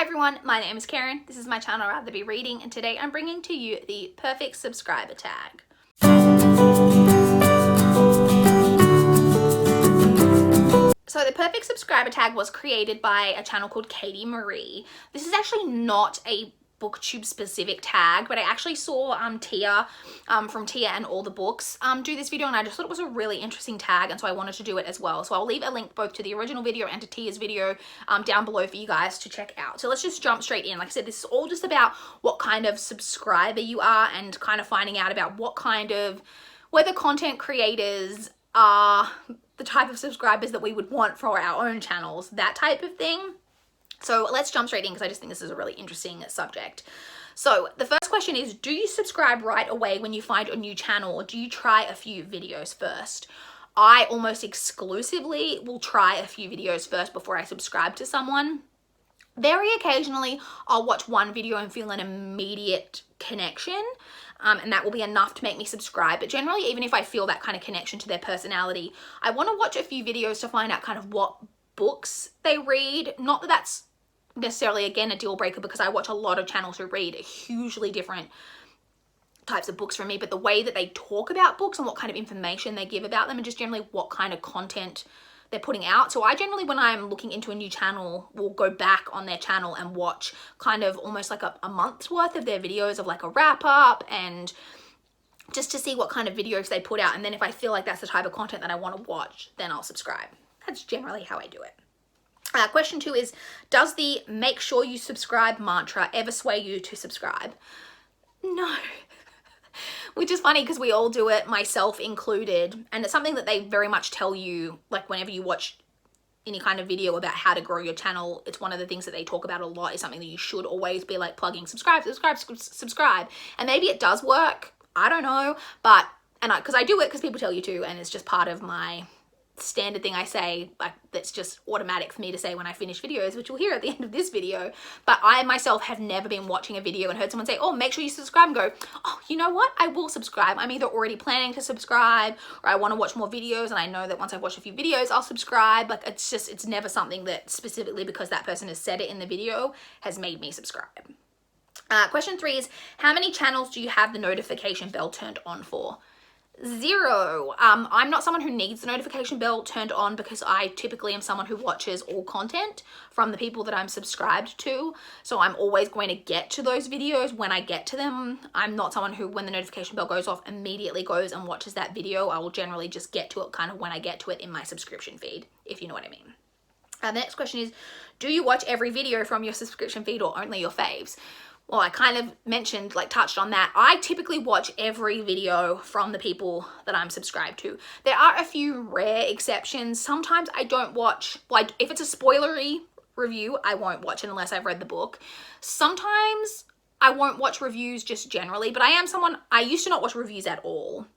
Hi everyone, my name is Karen. This is my channel RatherBeReading, and today I'm bringing to you the perfect subscriber tag. So the perfect subscriber tag was created by a channel called Katie Marie. This is actually not a booktube specific tag, but I actually saw Tia from Tia and All the Books do this video, and I just thought it was a really interesting tag, and so I wanted to do it as well. So I'll leave a link both to the original video and to Tia's video down below for you guys to check out. So let's just jump straight in. Like I said, this is all just about what kind of subscriber you are and kind of finding out about whether content creators are the type of subscribers that we would want for our own channels, that type of thing. So let's jump straight in because I just think this is a really interesting subject. So the first question is, do you subscribe right away when you find a new channel, or do you try a few videos first? I almost exclusively will try a few videos first before I subscribe to someone. Very occasionally, I'll watch one video and feel an immediate connection, and that will be enough to make me subscribe. But generally, even if I feel that kind of connection to their personality, I want to watch a few videos to find out kind of what books they read. Not that that's necessarily, again, a deal breaker, because I watch a lot of channels who read hugely different types of books from me, but the way that they talk about books and what kind of information they give about them, and just generally what kind of content they're putting out. So I generally, when I'm looking into a new channel, will go back on their channel and watch kind of almost like a month's worth of their videos of like a wrap up, and just to see what kind of videos they put out. And then if I feel like that's the type of content that I want to watch, then I'll subscribe. That's generally how I do it. Question 2 is, does the make sure you subscribe mantra ever sway you to subscribe? No. Which is funny because we all do it, myself included, and it's something that they very much tell you, like whenever you watch any kind of video about how to grow your channel, it's one of the things that they talk about a lot, is something that you should always be like plugging, subscribe. And maybe it does work, I don't know, but, because I do it because people tell you to, and it's just part of my standard thing I say, like that's just automatic for me to say when I finish videos, which you'll hear at the end of this video. But I myself have never been watching a video and heard someone say, oh, make sure you subscribe, and go, oh, you know what, I will subscribe. I'm either already planning to subscribe, or I want to watch more videos and I know that once I've watched a few videos I'll subscribe. Like it's never something that specifically because that person has said it in the video has made me subscribe. Question 3 is, how many channels do you have the notification bell turned on for? 0. I'm not someone who needs the notification bell turned on, because I typically am someone who watches all content from the people that I'm subscribed to. So I'm always going to get to those videos when I get to them. I'm not someone who, when the notification bell goes off, immediately goes and watches that video. I will generally just get to it kind of when I get to it in my subscription feed, if you know what I mean. The next question is, do you watch every video from your subscription feed or only your faves? Well, I kind of mentioned, like touched on that. I typically watch every video from the people that I'm subscribed to. There are a few rare exceptions. Sometimes I don't watch, like if it's a spoilery review, I won't watch it unless I've read the book. Sometimes I won't watch reviews just generally, but I am someone, I used to not watch reviews at all,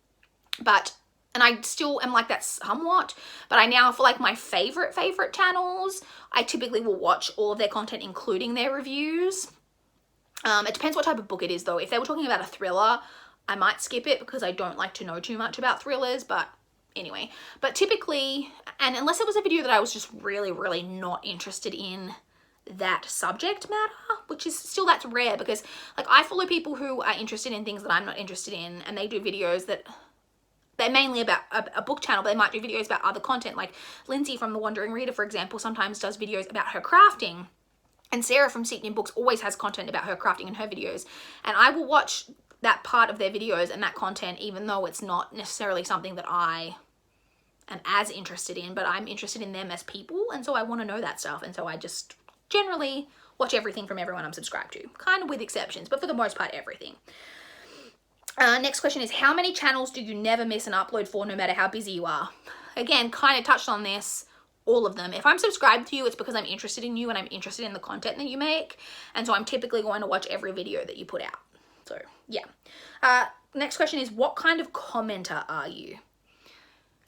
and I still am like that somewhat, but I now, for like my favorite channels, I typically will watch all of their content, including their reviews. It depends what type of book it is though. If they were talking about a thriller, I might skip it because I don't like to know too much about thrillers, but anyway. But typically, and unless it was a video that I was just really not interested in that subject matter, which is still, that's rare, because like I follow people who are interested in things that I'm not interested in, and they do videos that they're mainly about a book channel, but they might do videos about other content. Like Lindsay from The Wandering Reader, for example, sometimes does videos about her crafting. And Sarah from Seek New Books always has content about her crafting in her videos. And I will watch that part of their videos and that content, even though it's not necessarily something that I am as interested in, but I'm interested in them as people. And so I want to know that stuff. And so I just generally watch everything from everyone I'm subscribed to, kind of with exceptions, but for the most part, everything. Next question is, how many channels do you never miss an upload for, no matter how busy you are? Again, kind of touched on this. All of them. If I'm subscribed to you, it's because I'm interested in you and I'm interested in the content that you make. And so I'm typically going to watch every video that you put out. So yeah. Next question is, what kind of commenter are you?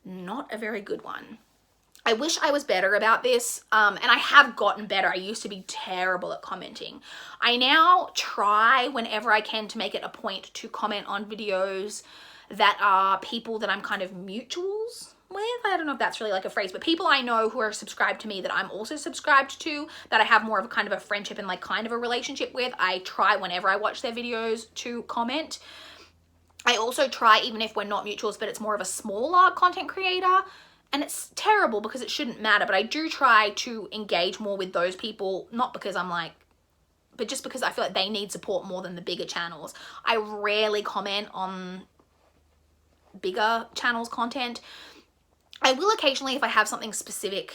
Not a very good one. I wish I was better about this, and I have gotten better. I used to be terrible at commenting. I now try whenever I can to make it a point to comment on videos that are people that I'm kind of mutuals with. I don't know if that's really like a phrase, but people I know who are subscribed to me that I'm also subscribed to, that I have more of a kind of a friendship and like kind of a relationship with, I try whenever I watch their videos to comment. I also try, even if we're not mutuals, but it's more of a smaller content creator, and it's terrible because it shouldn't matter, but I do try to engage more with those people, not because I'm like, but just because I feel like they need support more than the bigger channels. I rarely comment on bigger channels' content. I will occasionally if I have something specific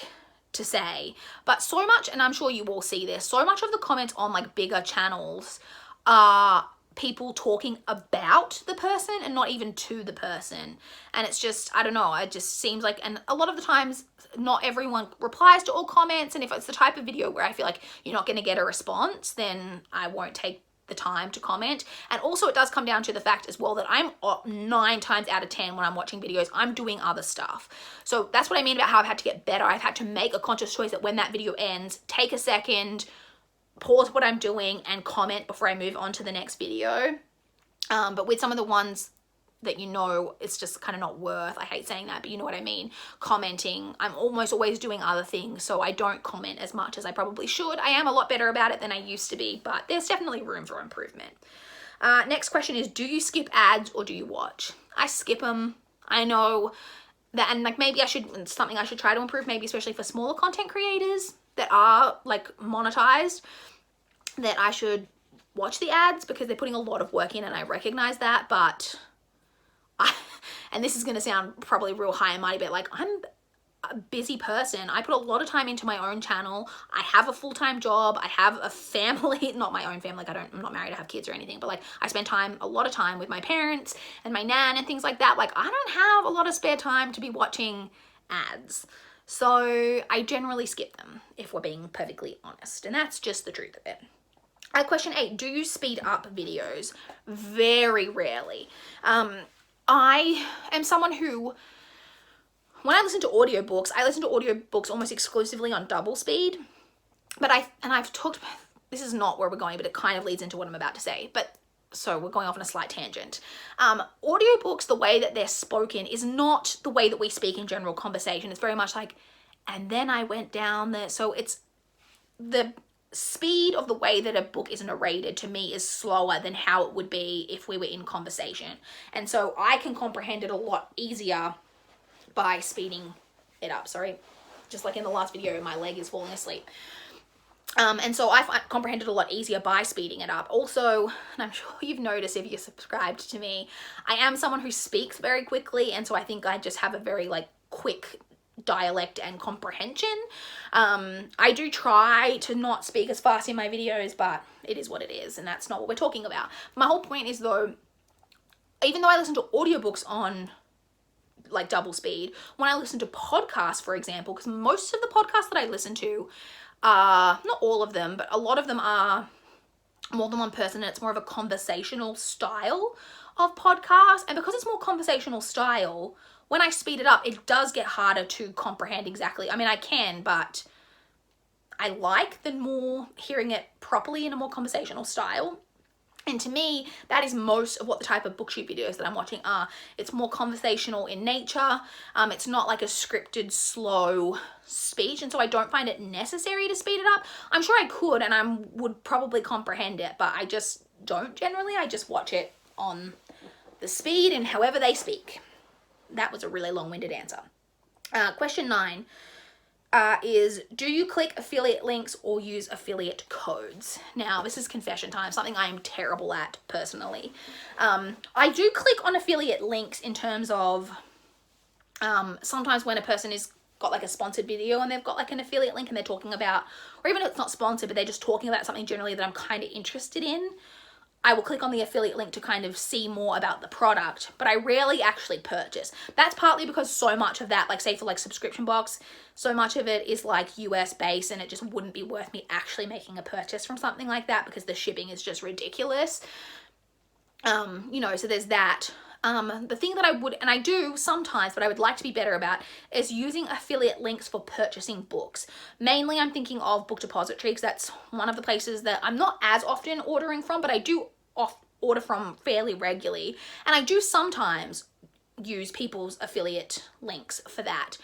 to say, but so much, and I'm sure you all see this, so much of the comments on like bigger channels are people talking about the person and not even to the person. And it's just, I don't know, it just seems like, and a lot of the times not everyone replies to all comments, and if it's the type of video where I feel like you're not going to get a response, then I won't take the time to comment. And also it does come down to the fact as well that I'm 9 times out of 10 when I'm watching videos, I'm doing other stuff. So that's what I mean about how I've had to get better. I've had to make a conscious choice that when that video ends, take a second, pause what I'm doing and comment before I move on to the next video. But with some of the ones that you know, it's just kind of not worth, I hate saying that, but you know what I mean, commenting. I'm almost always doing other things, so I don't comment as much as I probably should. I am a lot better about it than I used to be, but there's definitely room for improvement. Next question is, do you skip ads or do you watch? I skip them. I know that, and like maybe I should, it's something I should try to improve, maybe especially for smaller content creators that are like monetized, that I should watch the ads because they're putting a lot of work in, and I recognize that, but and this is going to sound probably real high and mighty, but like I'm a busy person. I put a lot of time into my own channel. I have a full-time job. I have a family, not my own family. Like I'm not married, I have kids or anything, but like I spend a lot of time with my parents and my nan and things like that. Like I don't have a lot of spare time to be watching ads. So I generally skip them, if we're being perfectly honest. And that's just the truth of it. Question 8, do you speed up videos? Very rarely. I am someone who, when I listen to audiobooks almost exclusively on double speed. But I've talked, this is not where we're going, but it kind of leads into what I'm about to say. But so we're going off on a slight tangent. Audiobooks, the way that they're spoken is not the way that we speak in general conversation. It's very much like, and then I went down there. So it's the speed of the way that a book is narrated to me is slower than how it would be if we were in conversation. And so I can comprehend it a lot easier by speeding it up. Sorry, just like in the last video, my leg is falling asleep. And so I comprehend it a lot easier by speeding it up. Also, and I'm sure you've noticed if you're subscribed to me, I am someone who speaks very quickly, and so I think I just have a very like quick dialect and comprehension. I do try to not speak as fast in my videos, but it is what it is, and that's not what we're talking about. My whole point is though, even though I listen to audiobooks on like double speed, when I listen to podcasts, for example, because most of the podcasts that I listen to are, not all of them, but a lot of them are more than one person, and it's more of a conversational style of podcast. And because it's more conversational style, when I speed it up, it does get harder to comprehend exactly. I mean, I can, but I like the more hearing it properly in a more conversational style. And to me, that is most of what the type of booktube videos that I'm watching are. It's more conversational in nature. It's not like a scripted, slow speech. And so I don't find it necessary to speed it up. I'm sure I could, and I would probably comprehend it, but I just don't generally. I just watch it on the speed and however they speak. That was a really long-winded answer. Question 9 is, do you click affiliate links or use affiliate codes? Now, this is confession time, something I am terrible at personally. I do click on affiliate links in terms of sometimes when a person is got like a sponsored video and they've got like an affiliate link and they're talking about, or even if it's not sponsored, but they're just talking about something generally that I'm kind of interested in, I will click on the affiliate link to kind of see more about the product, but I rarely actually purchase. That's partly because so much of that, like say for like subscription box, so much of it is like US based, and it just wouldn't be worth me actually making a purchase from something like that because the shipping is just ridiculous. You know, so there's that. The thing that I would, and I do sometimes, but I would like to be better about, is using affiliate links for purchasing books. Mainly I'm thinking of Book Depository, because that's one of the places that I'm not as often ordering from, but I do order from fairly regularly. And I do sometimes use people's affiliate links for that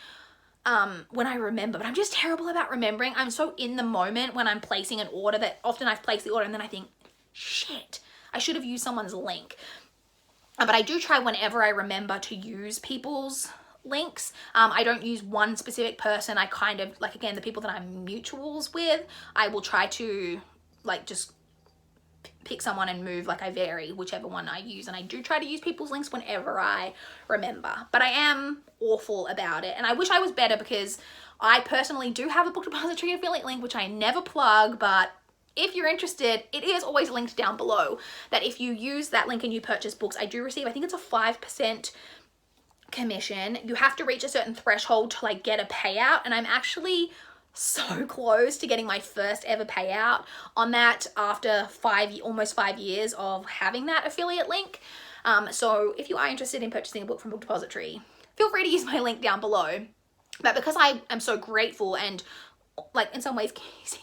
when I remember, but I'm just terrible about remembering. I'm so in the moment when I'm placing an order that often I've placed the order and then I think, shit, I should have used someone's link. But I do try whenever I remember to use people's links. I don't use one specific person. I kind of, like, again, the people that I'm mutuals with, I will try to like just pick someone and move, like I vary whichever one I use, and I do try to use people's links whenever I remember, but I am awful about it, and I wish I was better because I personally do have a book depository affiliate link which I never plug, but if you're interested, it is always linked down below that if you use that link and you purchase books, I do receive, I think it's a 5% commission. You have to reach a certain threshold to like get a payout, and I'm actually so close to getting my first ever payout on that after almost 5 years of having that affiliate link. So if you are interested in purchasing a book from Book Depository, feel free to use my link down below. But because I am so grateful and like in some ways, can you see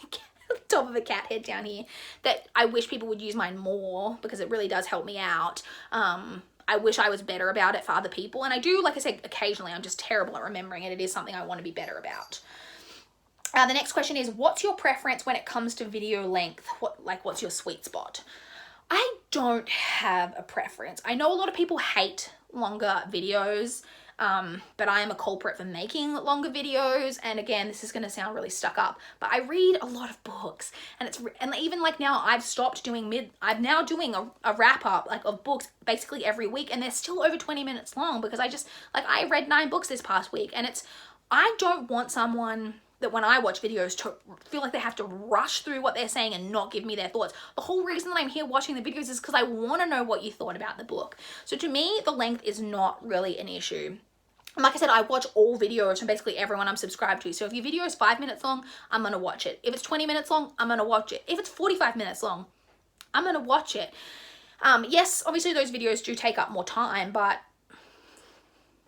the top of a cat head down here, that I wish people would use mine more because it really does help me out. I wish I was better about it for other people, and I do, like I said, occasionally. I'm just terrible at remembering it. It is something I want to be better about. The next question is, what's your preference when it comes to video length? What's your sweet spot? I don't have a preference. I know a lot of people hate longer videos, but I am a culprit for making longer videos. And again, this is going to sound really stuck up, but I read a lot of books, and even like now I'm now doing a wrap up like of books basically every week, and they're still over 20 minutes long because I read 9 books this past week, and I don't want someone that when I watch videos to feel like they have to rush through what they're saying and not give me their thoughts. The whole reason that I'm here watching the videos is because I want to know what you thought about the book. So to me, the length is not really an issue. And like I said, I watch all videos from basically everyone I'm subscribed to. So if your video is 5 minutes long, I'm going to watch it. If it's 20 minutes long, I'm going to watch it. If it's 45 minutes long, I'm going to watch it. Yes, obviously those videos do take up more time, but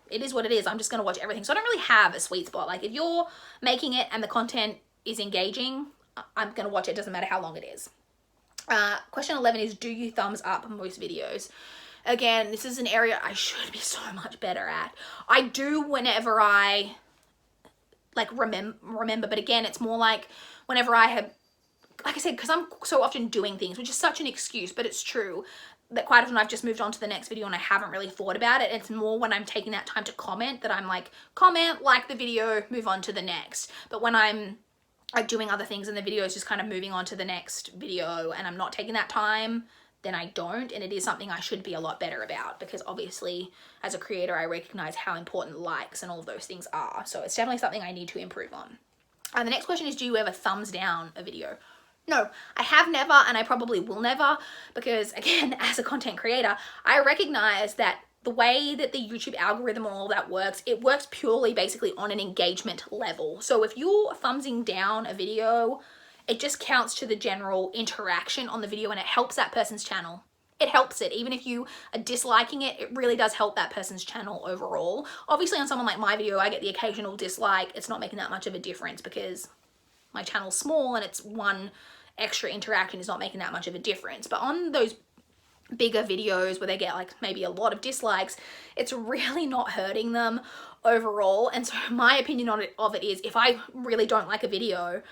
it is what it is. I'm just going to watch everything. So I don't really have a sweet spot. Like if you're making it and the content is engaging, I'm going to watch it. It doesn't matter how long it is. Question 11 is, do you thumbs up most videos? Again, this is an area I should be so much better at. I do whenever I like remember, but again, it's more like whenever I have, like I said, because I'm so often doing things, which is such an excuse, but it's true, that quite often I've just moved on to the next video and I haven't really thought about it. It's more when I'm taking that time to comment that I'm like, comment, like the video, move on to the next. But when I'm like doing other things and the video is just kind of moving on to the next video and I'm not taking that time, then I don't. And it is something I should be a lot better about, because obviously as a creator, I recognize how important likes and all of those things are. So it's definitely something I need to improve on. The next question is, do you ever thumbs down a video? No, I have never, and I probably will never, because again, as a content creator, I recognize that the way that the YouTube algorithm and all that works, it works purely basically on an engagement level. So if you're thumbsing down a video, it just counts to the general interaction on the video, and it helps that person's channel. It helps it. Even if you are disliking it, it really does help that person's channel overall. Obviously on someone like my video, I get the occasional dislike. It's not making that much of a difference because my channel's small and it's one extra interaction is not making that much of a difference. But on those bigger videos where they get like maybe a lot of dislikes, it's really not hurting them overall. And so my opinion on of it is, if I really don't like a video,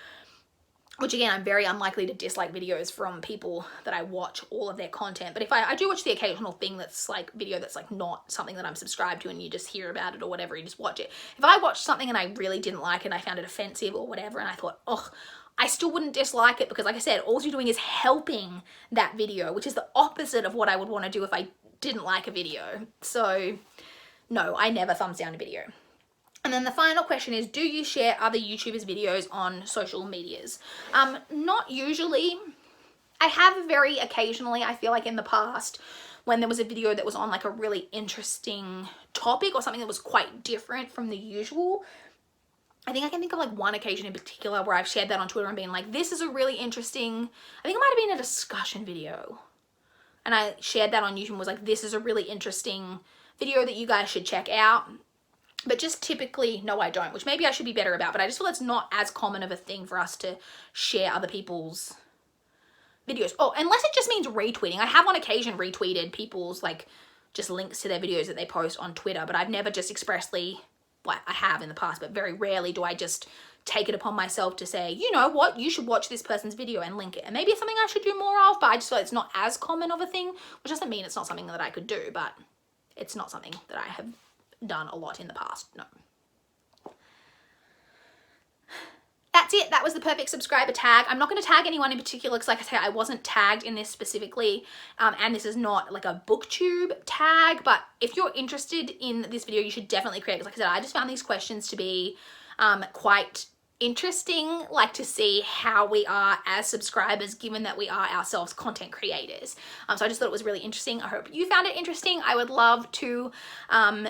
which again, I'm very unlikely to dislike videos from people that I watch all of their content, but if I do watch the occasional thing that's like video that's like not something that I'm subscribed to and you just hear about it or whatever, you just watch it. If I watched something and I really didn't like it and I found it offensive or whatever and I thought, oh, I still wouldn't dislike it, because like I said, all you're doing is helping that video, which is the opposite of what I would want to do if I didn't like a video. So no, I never thumbs down a video. And then the final question is, do you share other YouTubers' videos on social medias? Not usually. I have very occasionally. I feel like in the past, when there was a video that was on like a really interesting topic or something that was quite different from the usual, I think I can think of like one occasion in particular where I've shared that on Twitter and been like, this is a really interesting, I think it might have been a discussion video. And I shared that on YouTube and was like, this is a really interesting video that you guys should check out. But just typically, no, I don't, which maybe I should be better about, but I just feel it's not as common of a thing for us to share other people's videos. Oh, unless it just means retweeting. I have on occasion retweeted people's like just links to their videos that they post on Twitter, but I've never just expressly, well, I have in the past, but very rarely do I just take it upon myself to say, you know what, you should watch this person's video and link it. And maybe it's something I should do more of, but I just feel it's not as common of a thing, which doesn't mean it's not something that I could do, but it's not something that I have done a lot in the past, no. That's it. That was the perfect subscriber tag. I'm not going to tag anyone in particular because, like I say, I wasn't tagged in this specifically, and this is not like a booktube tag, but if you're interested in this video, you should definitely create it. Like I said, I just found these questions to be quite interesting, like to see how we are as subscribers, given that we are ourselves content creators. So I just thought it was really interesting. I hope you found it interesting. I would love to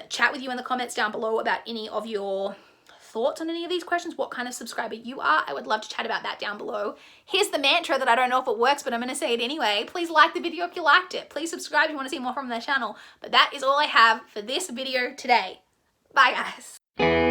chat with you in the comments down below about any of your thoughts on any of these questions, what kind of subscriber you are. I would love to chat about that down below. Here's the mantra that I don't know if it works, but I'm going to say it anyway. Please like the video if you liked it. Please subscribe if you want to see more from their channel. But that is all I have for this video today. Bye guys.